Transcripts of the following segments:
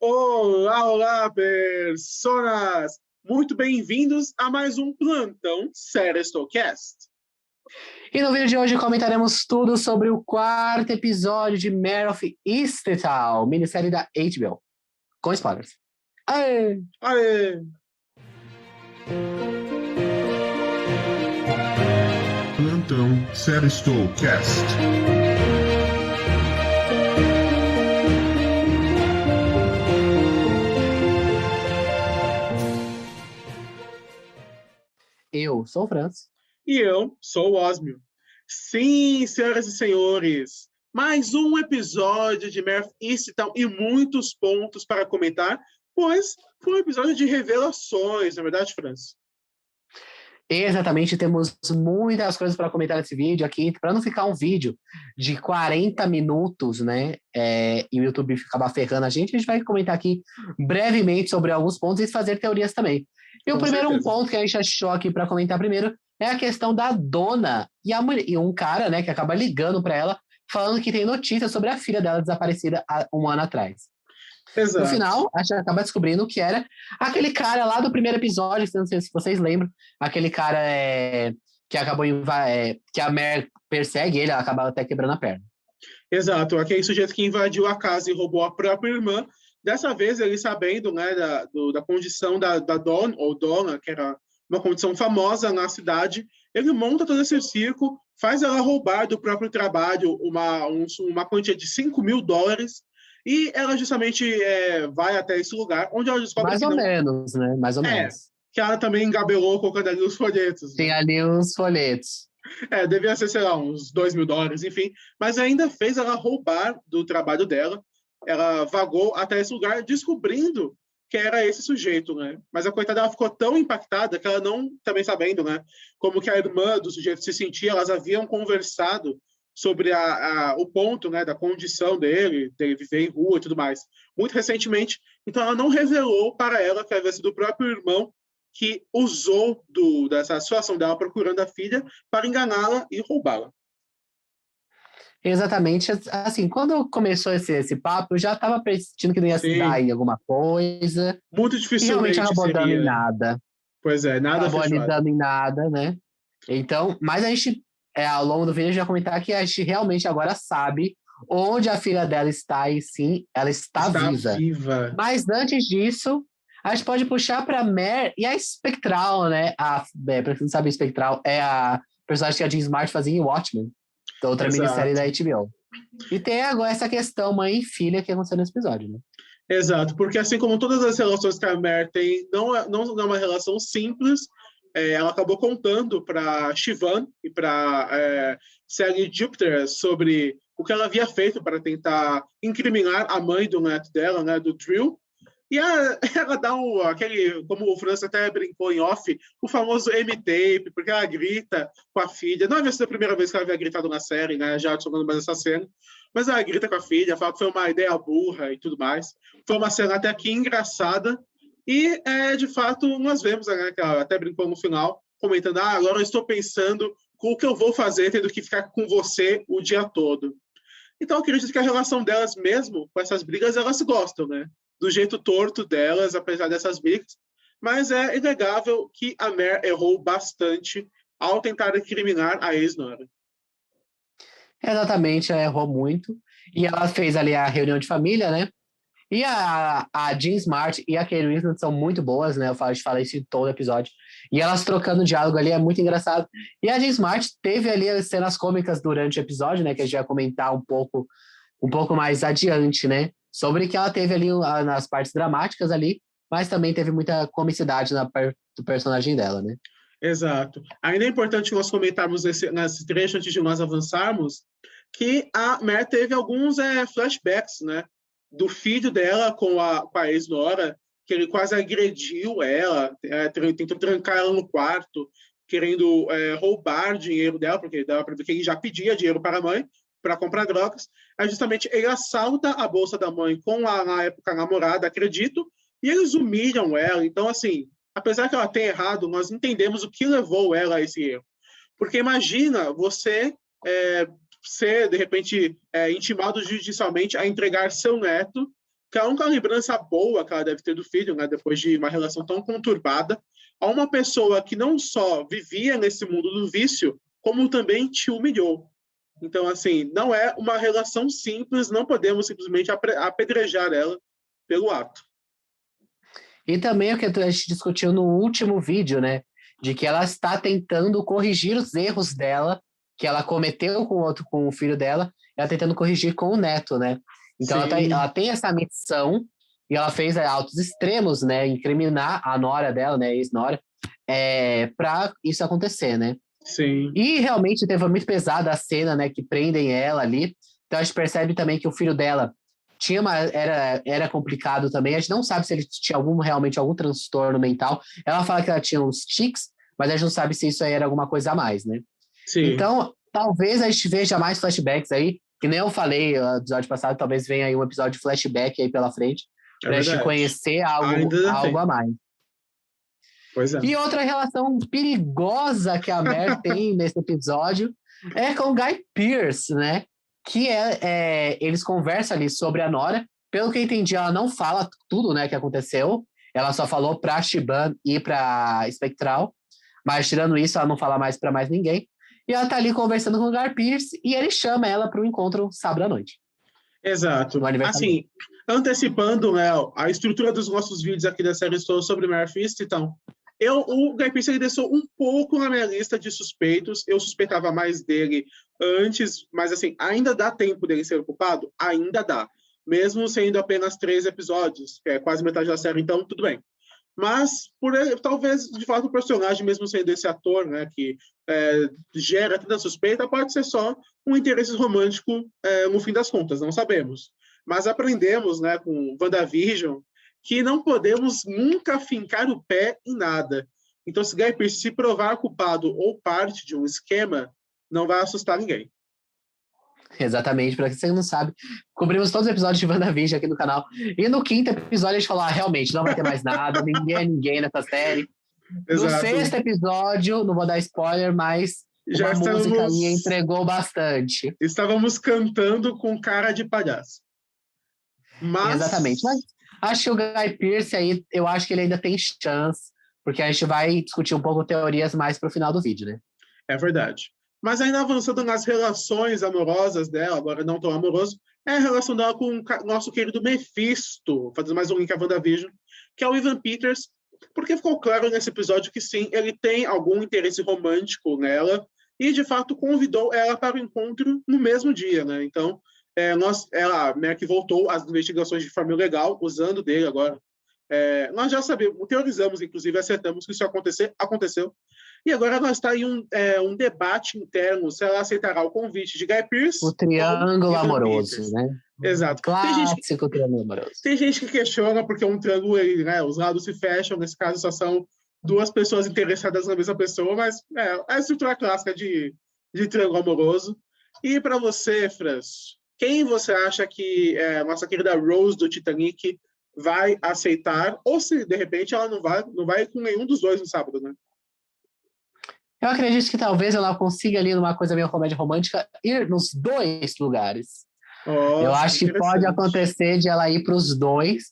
Olá, olá, personas! Muito bem-vindos a mais um Plantão Serestocast. E no vídeo de hoje comentaremos tudo sobre o quarto episódio de Mare of Easttown, minissérie da HBO. Com spoilers. Aê! Aê! Plantão Serestocast. Eu sou o Franz. E eu sou o Osmio. Sim, senhoras e senhores, mais um episódio de Mare of Easttown e muitos pontos para comentar, pois foi um episódio de revelações, na verdade, Franz? Exatamente, temos muitas coisas para comentar nesse vídeo aqui, para não ficar um vídeo de 40 minutos, né, e o YouTube acabar ferrando a gente vai comentar aqui brevemente sobre alguns pontos e fazer teorias também. E o primeiro ponto que a gente achou aqui para comentar primeiro é a questão da dona e um cara, né, que acaba ligando para ela, falando que tem notícias sobre a filha dela desaparecida há um ano atrás. Exato. No final, a gente acaba descobrindo que era aquele cara lá do primeiro episódio, não sei se vocês lembram, aquele cara que acabou que a Mare persegue ele, ela acaba até quebrando a perna. Exato, aquele sujeito que invadiu a casa e roubou a própria irmã. Dessa vez, ele sabendo, né, da condição da Donna, que era uma condição famosa na cidade, ele monta todo esse circo, faz ela roubar do próprio trabalho uma quantia de $5.000, e ela justamente vai até esse lugar, onde ela descobre Mais ou menos, né? Mais ou menos. Que ela também engabelou colocando ali os folhetos. Tem ali uns folhetos. Devia ser, sei lá, uns $2.000, enfim. Mas ainda fez ela roubar do trabalho dela. Ela vagou até esse lugar, descobrindo que era esse sujeito, né? Mas a coitada dela ficou tão impactada que ela não, também sabendo, né, como que a irmã do sujeito se sentia, elas haviam conversado sobre o ponto, né, da condição dele viver em rua e tudo mais, muito recentemente. Então ela não revelou para ela que havia sido o próprio irmão que usou dessa situação dela procurando a filha para enganá-la e roubá-la. Exatamente. Assim, quando começou esse papo, eu já estava pressentindo que não ia se dar em alguma coisa. Muito dificilmente realmente acabou dando em nada. Pois é, nada acabou fechado. ali dando em nada, né? Então, mas a gente, ao longo do vídeo, a gente vai comentar que a gente realmente agora sabe onde a filha dela está e sim, ela está viva. Mas antes disso, a gente pode puxar para Mare e a Spectral, né? Para quem não sabe, a Spectral é a personagem que a Jean Smart fazia em Watchmen, outra minissérie da HBO. E tem agora essa questão mãe e filha que aconteceu nesse episódio, né? Exato, porque assim como todas as relações que a Mare tem, não é uma relação simples. Ela acabou contando para Siobhan e para Sally Jupiter sobre o que ela havia feito para tentar incriminar a mãe do neto dela, né, do Drill. E ela dá aquele, como o França até brincou em off, o famoso M-tape, porque ela grita com a filha. Não havia sido a primeira vez que ela havia gritado na série, né? Já adicionando mais essa cena. Mas ela grita com a filha, fala que foi uma ideia burra e tudo mais. Foi uma cena até aqui engraçada. E, de fato, nós vemos, né, que ela até brincou no final, comentando, agora eu estou pensando com o que eu vou fazer tendo que ficar com você o dia todo. Então, eu acredito que a relação delas mesmo, com essas brigas, elas gostam, né? Do jeito torto delas, apesar dessas brigas. Mas é inegável que a Mare errou bastante ao tentar incriminar a ex-nora. Exatamente, ela errou muito. E ela fez ali a reunião de família, né? E a Jean Smart e a Kate Winslet são muito boas, né? A gente fala isso em todo episódio. E elas trocando diálogo ali é muito engraçado. E a Jean Smart teve ali as cenas cômicas durante o episódio, né? Que a gente vai comentar um pouco mais adiante, né? Sobre que ela teve ali nas partes dramáticas ali, mas também teve muita comicidade do personagem dela, né? Exato. Ainda é importante nós comentarmos nesse trecho, antes de nós avançarmos, que a Mare teve alguns flashbacks, né? Do filho dela com a ex-nora, que ele quase agrediu ela, tentou trancar ela no quarto, querendo roubar dinheiro dela, porque dava para ver que ele já pedia dinheiro para a mãe, para comprar drogas. Aí, justamente, ele assalta a bolsa da mãe com na época, a namorada, acredito, e eles humilham ela. Então, assim, apesar que ela tenha errado, nós entendemos o que levou ela a esse erro. Porque imagina você ser, de repente, intimado judicialmente a entregar seu neto, que a única lembrança boa que ela deve ter do filho, né, depois de uma relação tão conturbada, a uma pessoa que não só vivia nesse mundo do vício, como também te humilhou. Então, assim, não é uma relação simples, não podemos simplesmente apedrejar ela pelo ato. E também o que a gente discutiu no último vídeo, né? De que ela está tentando corrigir os erros dela, que ela cometeu com o filho dela, ela tentando corrigir com o neto, né? Então ela tem essa missão, e ela fez autos extremos, né? Incriminar a nora dela, né? Ex-nora, para isso acontecer, né? Sim. E realmente foi muito pesada a cena, né? Que prendem ela ali. Então a gente percebe também que o filho dela era complicado também. A gente não sabe se ele tinha realmente algum transtorno mental. Ela fala que ela tinha uns tics, mas a gente não sabe se isso aí era alguma coisa a mais, né? Sim. Então, talvez a gente veja mais flashbacks aí, que nem eu falei no episódio passado, talvez venha aí um episódio de flashback aí pela frente, pra gente conhecer algo a mais. Pois é. E outra relação perigosa que a Mer tem nesse episódio é com o Guy Pearce, né? Que eles conversam ali sobre a Nora. Pelo que eu entendi, ela não fala tudo, né, que aconteceu. Ela só falou pra Shiban e pra Spectral. Mas tirando isso, ela não fala mais pra mais ninguém. E ela tá ali conversando com o Guy Pearce e ele chama ela para um encontro sábado à noite. Exato. Assim, antecipando, né, a estrutura dos nossos vídeos aqui da série Estou sobre Mare Fist, então, o Guy Pearce desceu um pouco na minha lista de suspeitos. Eu suspeitava mais dele antes, mas assim, ainda dá tempo dele ser culpado? Ainda dá. Mesmo sendo apenas 3 episódios, que é quase metade da série, então tudo bem. Mas, talvez, de fato, o personagem, mesmo sendo esse ator, né, que gera tanta suspeita, pode ser só um interesse romântico no fim das contas, não sabemos. Mas aprendemos, né, com WandaVision, que não podemos nunca fincar o pé em nada. Então, se Guy Pearce se provar culpado ou parte de um esquema, não vai assustar ninguém. Exatamente, para quem você não sabe, cobrimos todos os episódios de WandaVision aqui no canal. E no 5º episódio a gente falou, realmente, não vai ter mais nada, ninguém é ninguém nessa série. Exato. No 6º episódio, não vou dar spoiler, mas música aí entregou bastante. Estávamos cantando com cara de palhaço. Exatamente, mas acho que o Guy Pearce aí, eu acho que ele ainda tem chance, porque a gente vai discutir um pouco teorias mais pro final do vídeo, né? É verdade. Mas ainda avançando nas relações amorosas dela, agora não tão amoroso, é a relação dela com o nosso querido Mephisto, fazendo mais um link a WandaVision, que é o Evan Peters, porque ficou claro nesse episódio que sim, ele tem algum interesse romântico nela, e de fato convidou ela para o encontro no mesmo dia, né? Então, ela meio que voltou às investigações de forma legal, usando dele agora. Nós já sabemos, teorizamos, inclusive, acertamos que isso aconteceu. E agora nós está em um debate interno se ela aceitará o convite de Guy Pearce. O triângulo amoroso, né? Exato. Clássico triângulo amoroso. Tem gente que questiona porque um triângulo, né, os lados se fecham, nesse caso só são 2 pessoas interessadas na mesma pessoa, mas é a estrutura clássica de triângulo amoroso. E para você, Franz, quem você acha que a nossa querida Rose do Titanic vai aceitar, ou se de repente ela não vai com nenhum dos dois no sábado, né? Eu acredito que talvez ela consiga ali numa coisa meio comédia romântica ir nos 2 lugares. Nossa, eu acho que pode acontecer de ela ir para os 2.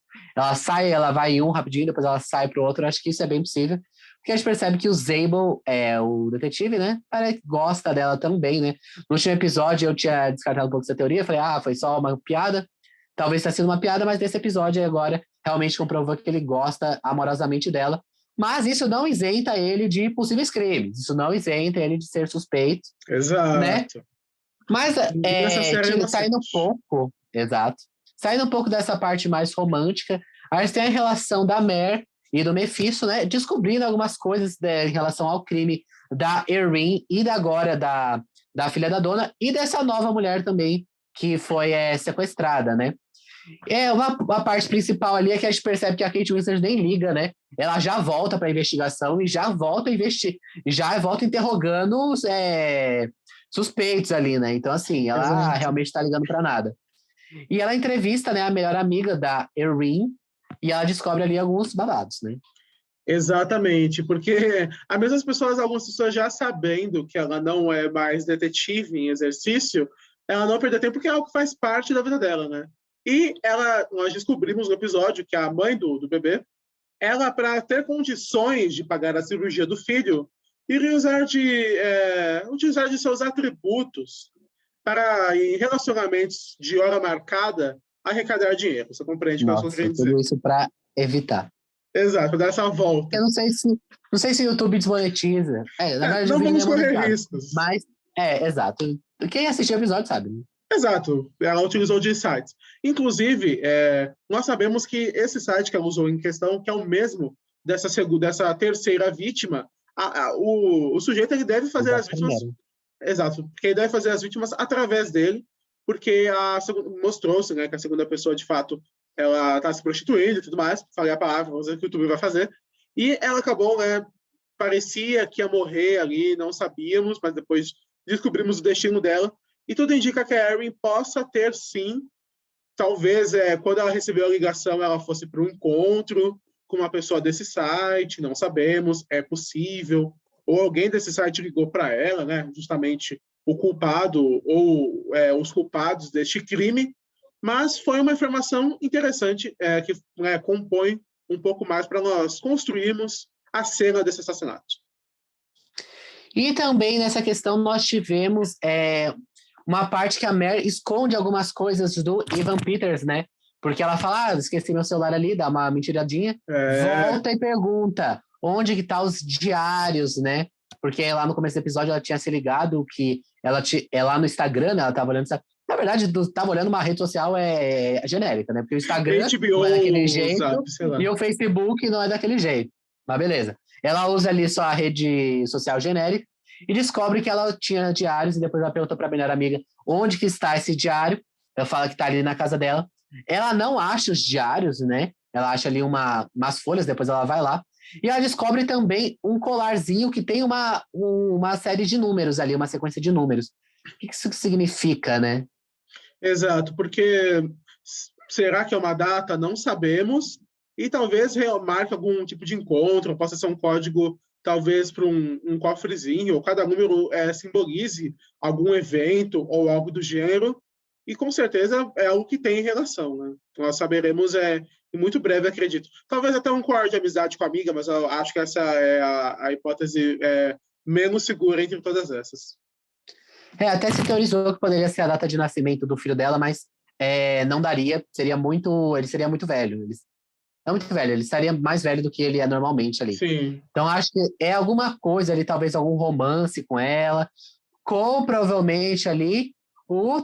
Ela vai em um rapidinho, depois ela sai para o outro. Eu acho que isso é bem possível. Porque a gente percebe que o Zabel, o detetive, né? Parece que gosta dela também, né? No último episódio eu tinha descartado um pouco essa teoria. Falei, foi só uma piada. Talvez tenha sido uma piada, mas nesse episódio agora realmente comprovou que ele gosta amorosamente dela. Mas isso não isenta ele de possíveis crimes. Isso não isenta ele de ser suspeito. Exato. Né? Mas saindo um pouco... Exato. Saindo um pouco dessa parte mais romântica, a gente tem a relação da Mer e do Mephisto, né? Descobrindo algumas coisas em relação ao crime da Erin e agora da filha da dona e dessa nova mulher também que foi sequestrada, né? Uma parte principal ali é que a gente percebe que a Kate Winslet nem liga, né? Ela já volta para a investigação e já volta a investir, já volta interrogando os suspeitos ali, né? Então, assim, ela realmente está ligando para nada. E ela entrevista, né, a melhor amiga da Erin e ela descobre ali alguns babados, né? Exatamente, porque algumas pessoas já sabendo que ela não é mais detetive em exercício, ela não perde tempo porque é algo que faz parte da vida dela, né? E nós descobrimos no episódio que a mãe do bebê, ela, para ter condições de pagar a cirurgia do filho, iria utilizar de seus atributos para, em relacionamentos de hora marcada, arrecadar dinheiro. Você compreende o que eu estou Nossa, querendo tudo dizer? isso para evitar. Exato, para dar essa volta. Eu não sei se o YouTube desmonetiza. Na verdade, Não o vídeo vamos é correr monetizado. riscos. Mas, exato. Quem assistiu o episódio sabe, né? Exato, ela utilizou de sites. Inclusive, nós sabemos que esse site que ela usou em questão, que é o mesmo dessa terceira vítima, o sujeito ele deve fazer as vítimas. Exato, porque ele deve fazer as vítimas através dele, porque mostrou-se, né, que a segunda pessoa, de fato, ela está se prostituindo e tudo mais, falei a palavra, vamos ver o que o YouTube vai fazer, e ela acabou, né, parecia que ia morrer ali, não sabíamos, mas depois descobrimos o destino dela, e tudo indica que a Erin possa ter, sim, talvez, quando ela recebeu a ligação, ela fosse para um encontro com uma pessoa desse site, não sabemos, é possível, ou alguém desse site ligou para ela, né, justamente o culpado ou os culpados deste crime, mas foi uma informação interessante que compõe um pouco mais para nós construirmos a cena desse assassinato. E também nessa questão nós tivemos uma parte que a Mary esconde algumas coisas do Evan Peters, né? Porque ela fala, esqueci meu celular ali, dá uma mentiradinha, volta e pergunta onde que tá os diários, né? Porque lá no começo do episódio ela tinha se ligado que ela no Instagram, né, ela tava olhando, na verdade, tava olhando uma rede social genérica, né? Porque o Instagram HBO, não é daquele jeito Zap, e o Facebook não é daquele jeito. Mas beleza. Ela usa ali só a rede social genérica e descobre que ela tinha diários e depois ela perguntou para a melhor amiga onde que está esse diário. Ela fala que está ali na casa dela. Ela não acha os diários, né? Ela acha ali umas folhas, depois ela vai lá. E ela descobre também um colarzinho que tem uma série de números ali, uma sequência de números. O que isso significa, né? Exato, porque será que é uma data? Não sabemos. E talvez marque algum tipo de encontro, possa ser um código, talvez para um cofrezinho, ou cada número simbolize algum evento ou algo do gênero. E com certeza é algo que tem relação, né? Nós saberemos em muito breve, acredito. Talvez até um código de amizade com a amiga, mas eu acho que essa é a hipótese menos segura entre todas essas. Até se teorizou que poderia ser a data de nascimento do filho dela, mas não daria, ele seria muito velho. Ele estaria mais velho do que ele é normalmente ali. Sim. Então, acho que é alguma coisa ali, talvez algum romance com ela, com provavelmente ali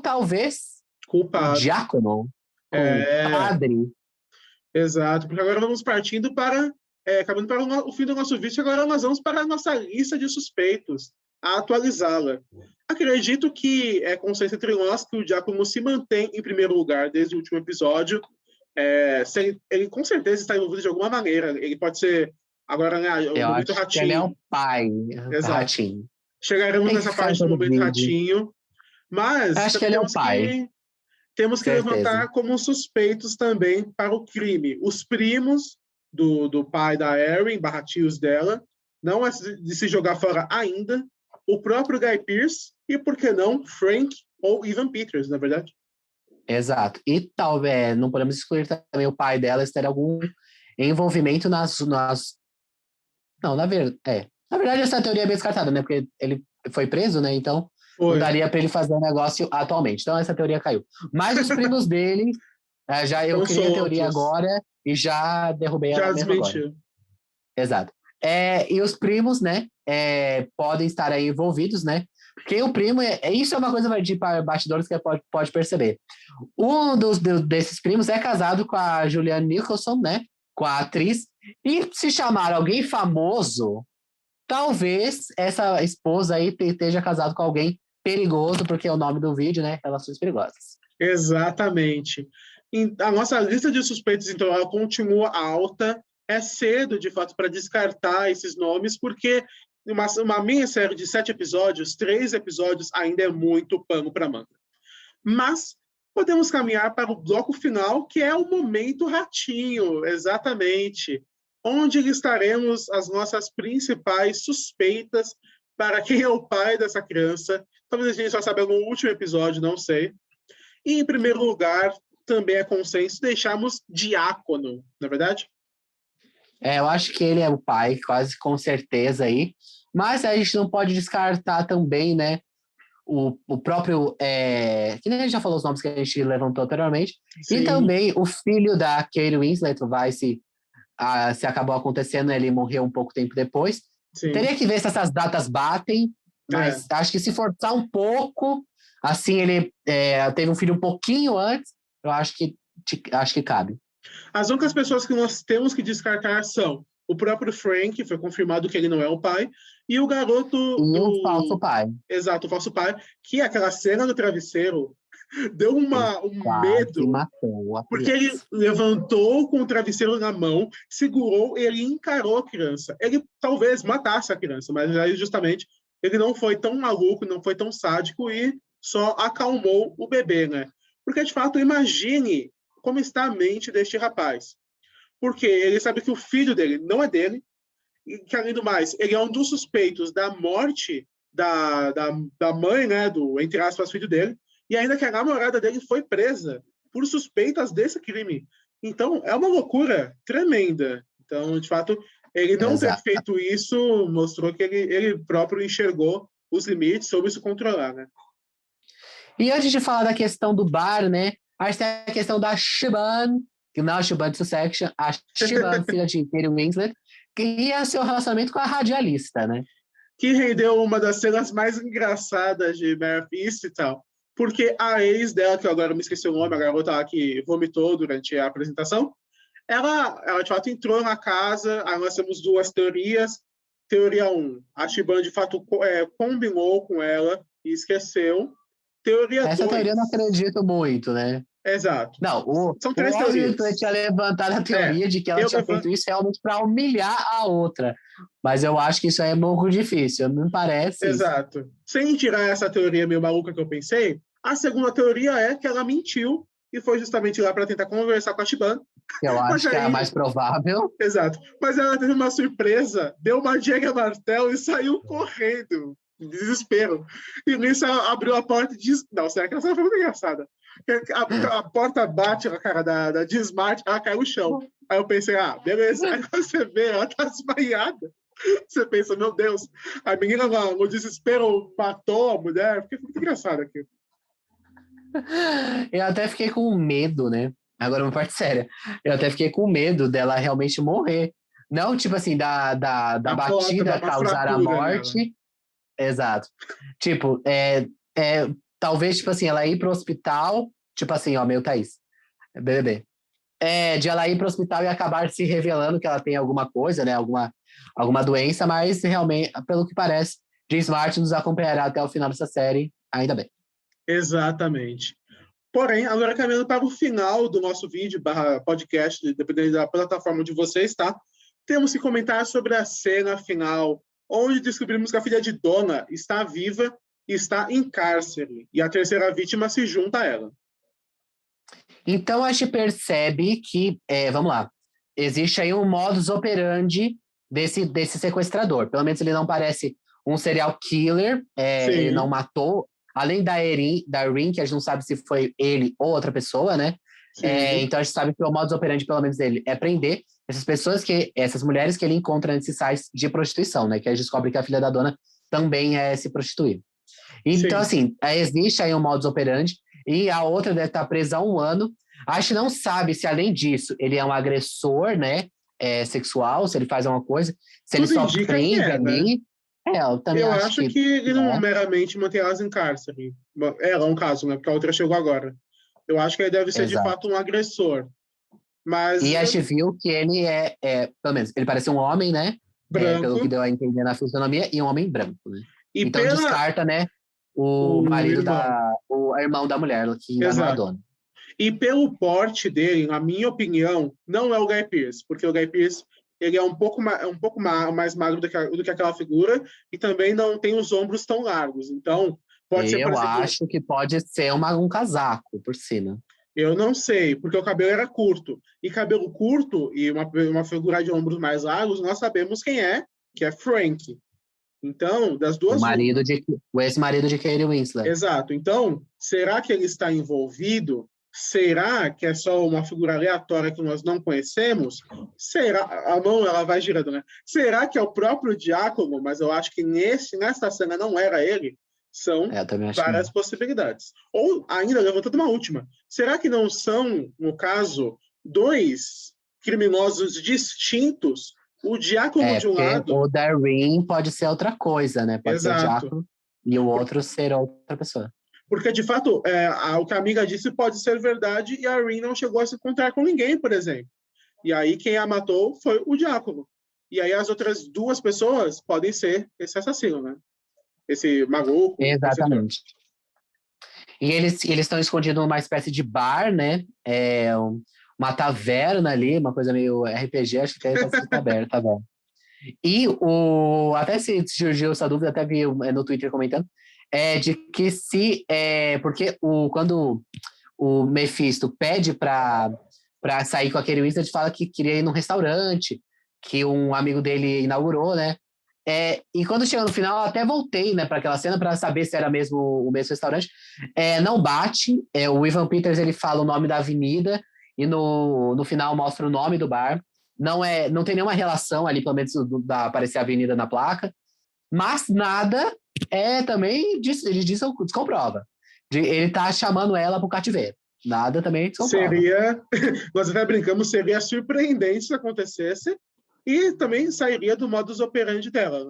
talvez culpado. O diácono, padre. Exato, porque agora vamos partindo caminhando para o fim do nosso vídeo, agora nós vamos para a nossa lista de suspeitos, a atualizá-la. Acredito que é consenso entre nós que o diácono se mantém em primeiro lugar desde o último episódio. Ele com certeza está envolvido de alguma maneira. Ele pode ser agora, né, o momento ratinho. Ele é o pai Exato. Ratinho. Chegaremos nessa parte do momento ratinho. Mas acho que ele é o pai. Temos que levantar como suspeitos também para o crime. Os primos do pai da Erin, barratios dela, não é de se jogar fora ainda. O próprio Guy Pearce e, por que não, Frank ou Evan Peters, na verdade. Exato. E talvez não podemos excluir também o pai dela ter algum envolvimento nas... Não, na verdade essa teoria é bem descartada, né? Porque ele foi preso, né? Então não daria para ele fazer um negócio atualmente. Então essa teoria caiu. Mas os primos dele, eu criei a teoria agora e já derrubei ela mesmo agora. Exato. E os primos, né? Podem estar aí envolvidos, né? Porque o primo, isso é uma coisa de bastidores que pode perceber. Um desses primos é casado com a Julianne Nicholson, né? Com a atriz. E se chamar alguém famoso, talvez essa esposa aí esteja casada com alguém perigoso, porque é o nome do vídeo, né? Relações perigosas. Exatamente. A nossa lista de suspeitos, então, ela continua alta. É cedo, de fato, para descartar esses nomes, porque uma minissérie de 7 episódios, 3 episódios ainda é muito pano para manga. Mas podemos caminhar para o bloco final, que é o momento ratinho, exatamente, onde listaremos as nossas principais suspeitas para quem é o pai dessa criança. Talvez a gente só saiba no último episódio, não sei. E, em primeiro lugar, também é consenso deixarmos diácono, não é verdade? Eu acho que ele é o pai, quase com certeza aí. Mas a gente não pode descartar também, né? O próprio. Que nem a gente já falou os nomes que a gente levantou anteriormente. Sim. E também o filho da Kate Winslet, se acabou acontecendo, ele morreu um pouco tempo depois. Sim. Teria que ver se essas datas batem, mas acho que se forçar um pouco, assim, ele teve um filho um pouquinho antes, eu acho que cabe. As únicas pessoas que nós temos que descartar são o próprio Frank, que foi confirmado que ele não é o pai, e o garoto o falso pai. Exato, o falso pai, que aquela cena do travesseiro deu um medo, matou porque ele levantou com o travesseiro na mão, segurou, ele encarou a criança. Ele talvez matasse a criança, mas aí justamente ele não foi tão maluco, não foi tão sádico e só acalmou o bebê, né? Porque, de fato, imagine como está a mente deste rapaz. Porque ele sabe que o filho dele não é dele, e que, além do mais, ele é um dos suspeitos da morte da mãe, né, do, entre aspas, filho dele, e ainda que a namorada dele foi presa por suspeitas desse crime. Então, é uma loucura tremenda. Então, de fato, ele não ter feito isso mostrou que ele próprio enxergou os limites, soube se controlar, né? E antes de falar da questão do bar, né, a gente tem a questão da Siobhan, que não é a Siobhan de Succession, a Siobhan, filha de Kate Winslet, que ia seu relacionamento com a radialista, né? Que rendeu uma das cenas mais engraçadas de Mare of Easttown, porque a ex dela, que eu agora me esqueci o nome, a garota lá que vomitou durante a apresentação, ela de fato entrou na casa, aí nós temos duas teorias. Teoria 1, a Siobhan de fato combinou com ela e esqueceu. Teoria 2... Essa teoria eu não acredito muito, né? Exato. Não, são três teorias. Eu tinha levantado a teoria de que ela tinha feito isso realmente para humilhar a outra. Mas eu acho que isso é muito difícil, não me parece. Exato. Isso. Sem tirar essa teoria meio maluca que eu pensei, a segunda teoria é que ela mentiu e foi justamente lá para tentar conversar com a Siobhan. Eu acho que é a mais provável. Exato. Mas ela teve uma surpresa, deu uma Jäger Martell e saiu correndo. Desespero. E nisso ela abriu a porta e disse... Não, será que essa foi muito engraçada? A porta bate na cara da Smart, ela cai no chão. Aí eu pensei, beleza. Aí você vê, ela tá desmaiada. Você pensa, meu Deus, a menina no desespero matou a mulher. Fiquei muito engraçado aqui. Eu até fiquei com medo, né? Agora uma parte séria. Eu até fiquei com medo dela realmente morrer. Não, tipo assim, da batida causar a morte. Nela. Exato. Tipo, talvez, tipo assim, ela ir pro hospital, tipo assim, meu Thaís, BBB. De ela ir pro hospital e acabar se revelando que ela tem alguma coisa, né? Alguma doença, mas realmente, pelo que parece, James Martin nos acompanhará até o final dessa série, ainda bem. Exatamente. Porém, agora caminhando para o final do nosso vídeo, /podcast, dependendo da plataforma de vocês, tá? Temos que comentar sobre a cena final, onde descobrimos que a filha de Donna está viva e está em cárcere, e a terceira vítima se junta a ela. Então, a gente percebe que, vamos lá, existe aí um modus operandi desse sequestrador. Pelo menos ele não parece um serial killer, ele não matou, além da Erin, que a gente não sabe se foi ele ou outra pessoa, né? Então, a gente sabe que o modus operandi, pelo menos dele, é prender essas mulheres que ele encontra nesses sites de prostituição, né? Que a gente descobre que a filha da Donna também se prostituir. Então, assim, existe aí um modus operandi, e a outra deve estar presa há 1 ano. A gente não sabe se, além disso, ele é um agressor, né? Sexual, se ele faz alguma coisa, se ele só prende ali. Né? Eu também acho que ele não meramente mantém elas em cárcere. Ela é um caso, né? Porque a outra chegou agora. Eu acho que ele deve ser, de fato, um agressor. Mas... E a gente viu que ele pelo menos, ele parece um homem, né? Branco. Pelo que deu a entender na fisionomia, e um homem branco, né? Então descarta, né? O marido o irmão da mulher, que não é dona. E pelo porte dele, na minha opinião, não é o Guy Pearce, porque o Guy Pearce ele é um pouco mais magro do que aquela figura e também não tem os ombros tão largos. Então, pode ser, por exemplo, acho que pode ser um casaco por cima. Eu não sei, porque o cabelo era curto. E cabelo curto e uma figura de ombros mais largos, nós sabemos quem é, que é Frank. Então, das duas... O ex-marido de Kate Winslet. Exato. Então, será que ele está envolvido? Será que é só uma figura aleatória que nós não conhecemos? Será? A mão ela vai girando, né? Será que é o próprio Diácono? Mas eu acho que nesta cena não era ele. São Eu também acho várias possibilidades. Ou ainda levantando uma última. Será que não são, no caso, dois criminosos distintos? O Diácono de um porque lado. o Darwin pode ser outra coisa, né? Pode ser o Exato. Diácono e o outro ser outra pessoa. Porque, de fato, o que a amiga disse pode ser verdade e a Rin não chegou a se encontrar com ninguém, por exemplo. E aí quem a matou foi o Diácono. E aí as outras duas pessoas podem ser esse assassino, né? Esse maluco. Exatamente. E eles estão escondidos numa espécie de bar, né? Uma taverna ali, uma coisa meio RPG, acho que até está escrito aberta, tá bom. E até se surgiu essa dúvida, até vi no Twitter comentando, de que porque quando o Mephisto pede para sair com aquele Wizard, fala que queria ir num restaurante, que um amigo dele inaugurou, né? E quando chega no final, eu até voltei, né, para aquela cena para saber se era mesmo o mesmo restaurante. Não bate. O Evan Peters ele fala o nome da avenida e no final mostra o nome do bar. Não tem nenhuma relação ali, pelo menos da aparecer a avenida na placa. Mas nada também ele descomprova. Ele tá chamando ela pro cativeiro. Nada também descomprova. Nós até brincamos, seria surpreendente se acontecesse. E também sairia do modus operandi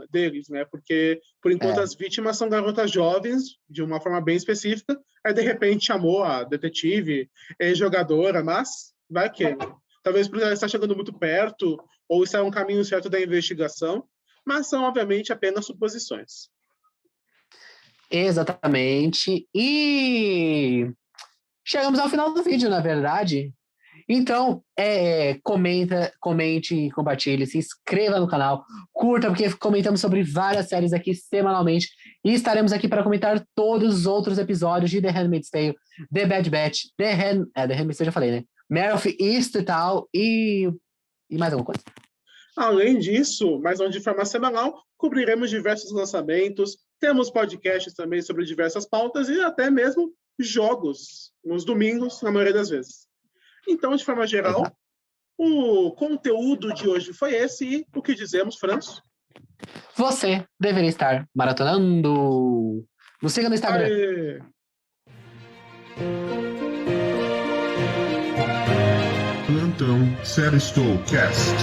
deles, né? Porque, por enquanto, as vítimas são garotas jovens, de uma forma bem específica. Aí, de repente, chamou a detetive, jogadora, mas vai que... Talvez por ela estar chegando muito perto, ou estar um caminho certo da investigação, mas são, obviamente, apenas suposições. Exatamente. E chegamos ao final do vídeo, na verdade. Então, comente, compartilhe, se inscreva no canal, curta, porque comentamos sobre várias séries aqui semanalmente. E estaremos aqui para comentar todos os outros episódios de The Handmaid's Tale, The Bad Batch, The Handmaid's Tale, já falei, né? Mare of East e tal, e mais alguma coisa. Além disso, mas não de forma semanal, cobriremos diversos lançamentos, temos podcasts também sobre diversas pautas e até mesmo jogos, nos domingos, na maioria das vezes. Então, de forma geral, exato, o conteúdo de hoje foi esse e o que dizemos, Franço? Você deveria estar maratonando. Nos siga no Instagram. Aê! Plantão Série Estou Cast.